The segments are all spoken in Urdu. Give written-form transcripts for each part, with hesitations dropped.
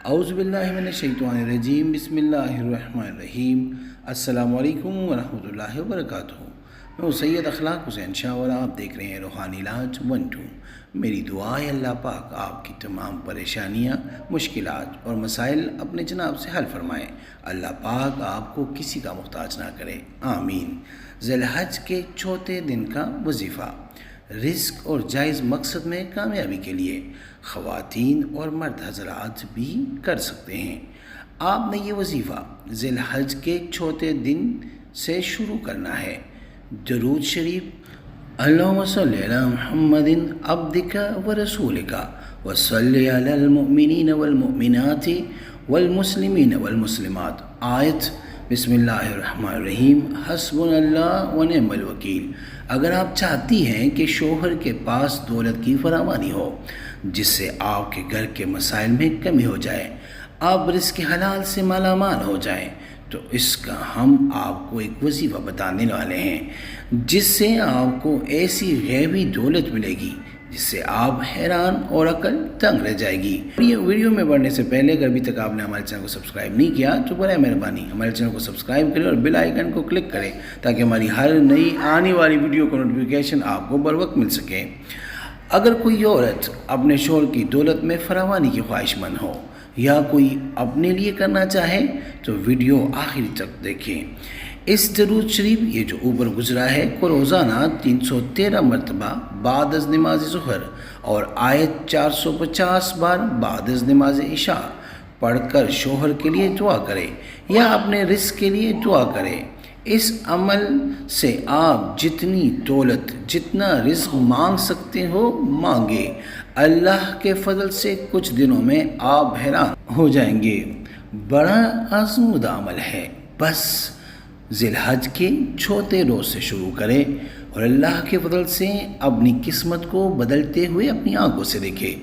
اعوذ باللہ من الشیطان الرجیم، بسم اللہ الرحمن الرحیم۔ السلام علیکم ورحمۃ اللہ وبرکاتہ۔ میں سید اخلاق حسین شاہ اور آپ دیکھ رہے ہیں روحانی علاج 1-2۔ میری دعا ہے اللہ پاک آپ کی تمام پریشانیاں، مشکلات اور مسائل اپنے جناب سے حل فرمائیں۔ اللہ پاک آپ کو کسی کا محتاج نہ کرے، آمین۔ ذی الحج کے چوتھے دن کا وظیفہ۔ رزق اور جائز مقصد میں کامیابی کے لیے خواتین اور مرد حضرات بھی کر سکتے ہیں۔ آپ نے یہ وظیفہ ذی الحج کے چوتھے دن سے شروع کرنا ہے۔ درود شریف: اللہم صلی علی محمد عبدک و رسولک وصلی علی المؤمنین والمؤمنات والمسلمین والمسلمات۔ آیت: بسم اللہ الرحمن الرحیم، حسبنا اللہ و نعم الوکیل۔ اگر آپ چاہتی ہیں کہ شوہر کے پاس دولت کی فراوانی ہو جس سے آپ کے گھر کے مسائل میں کمی ہو جائے، آپ رزق حلال سے مالا مال ہو جائیں، تو اس کا ہم آپ کو ایک وظیفہ بتانے والے ہیں جس سے آپ کو ایسی غیبی دولت ملے گی جس سے آپ حیران اور عقل تنگ رہ جائے گی۔ یہ ویڈیو میں بڑھنے سے پہلے اگر ابھی تک آپ نے ہمارے چینل کو سبسکرائب نہیں کیا تو برائے مہربانی ہمارے چینل کو سبسکرائب کریں اور بیل آئیکن کو کلک کریں تاکہ ہماری ہر نئی آنے والی ویڈیو کا نوٹیفیکیشن آپ کو بر وقت مل سکے۔ اگر کوئی عورت اپنے شوہر کی دولت میں فراوانی کی خواہش مند ہو یا کوئی اپنے لیے کرنا چاہے تو ویڈیو آخری تک دیکھیں۔ اس درود شریف یہ جو اوپر گزرا ہے کو روزانہ 313 مرتبہ بعد از نماز ظہر اور آیت 450 بار بعد از نماز عشاء پڑھ کر شوہر کے لیے دعا کرے یا اپنے رزق کے لیے دعا کرے۔ اس عمل سے آپ جتنی دولت، جتنا رزق مانگ سکتے ہو مانگے، اللہ کے فضل سے کچھ دنوں میں آپ حیران ہو جائیں گے۔ بڑا آزمودہ عمل ہے، بس ذی الحج کے چوتھے روز سے شروع کرے اور اللہ کے فضل سے اپنی قسمت کو بدلتے ہوئے اپنی آنکھوں سے دیکھے۔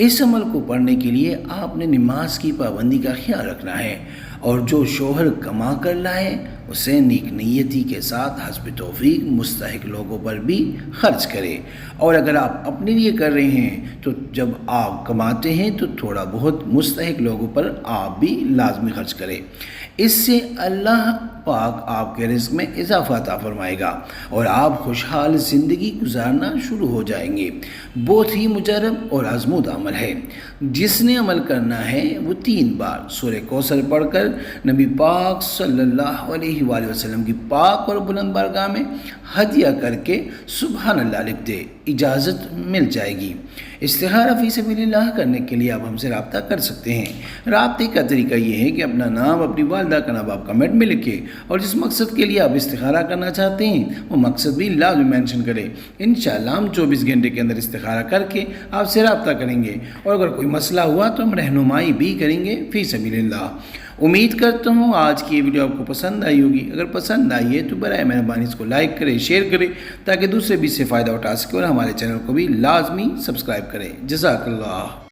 اس عمل کو پڑھنے کے لیے آپ نے نماز کی پابندی کا خیال رکھنا ہے اور جو شوہر کما کر لائے اسے نیک نیتی کے ساتھ حسب توفیق مستحق لوگوں پر بھی خرچ کرے، اور اگر آپ اپنے لیے کر رہے ہیں تو جب آپ کماتے ہیں تو تھوڑا بہت مستحق لوگوں پر آپ بھی لازمی خرچ کریں۔ اس سے اللہ پاک آپ کے رزق میں اضافہ عطا فرمائے گا اور آپ خوشحال زندگی گزارنا شروع ہو جائیں گے۔ بہت ہی مجرب اور آزمودہ عمل ہے۔ جس نے عمل کرنا ہے وہ 3 بار سورہ کوثر پڑھ کر نبی پاک صلی اللہ علیہ وآلہ وسلم کی پاک اور بلند بارگاہ میں ہدیہ کر کے سبحان اللہ لکھ دے، اجازت مل جائے گی۔ استخارہ فی سبیل اللہ کرنے کے لیے آپ ہم سے رابطہ کر سکتے ہیں۔ رابطے کا طریقہ یہ ہے کہ اپنا نام، اپنی والدہ کا نام آپ کمنٹ میں لکھیں اور جس مقصد کے لیے آپ استخارہ کرنا چاہتے ہیں وہ مقصد بھی لازمی مینشن کریں۔ انشاءاللہ ہم 24 گھنٹے کے اندر استخارہ کر کے آپ سے رابطہ کریں گے، اور اگر کوئی مسئلہ ہوا تو ہم رہنمائی بھی کریں گے فی سبیل اللہ۔ امید کرتا ہوں آج کی یہ ویڈیو آپ کو پسند آئی ہوگی۔ اگر پسند آئی ہے تو برائے مہربانی اس کو لائک کریں، شیئر کریں تاکہ دوسرے بھی اس سے فائدہ اٹھا سکیں، اور ہمارے چینل کو بھی لازمی سبسکرائب کریں۔ جزاک اللہ۔